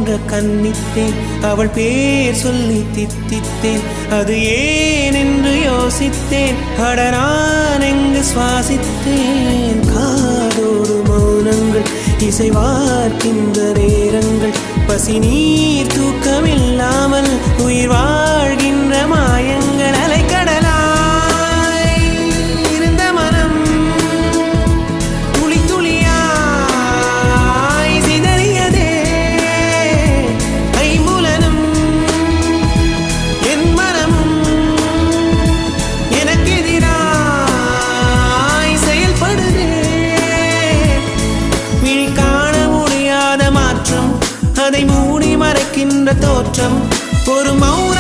போன்ற கன்னித்தேன். அவள் பேர் சொல்லி தித்தித்தேன். அது ஏன் என்று யோசித்தேன். அட நான் எங்கு சுவாசித்தேன். காதோடு மௌனங்கள் இசைவார்க்கின்ற நேரங்கள். பசி நீர் தூக்கமில்லாமல் உயிர் வாழ்கின்ற மாயங்கள். அலைக்கடலாய் இருந்த மனம் துளி துளியாய் சிதறியதே. ஐம்புலனும் என் மனமும் எனக்கெதிராய் செயல்படுதே. விழி காண முடியாத மாற்றம், அதை மூடி மறைக்கின்ற தோற்றம். ஒரு மௌன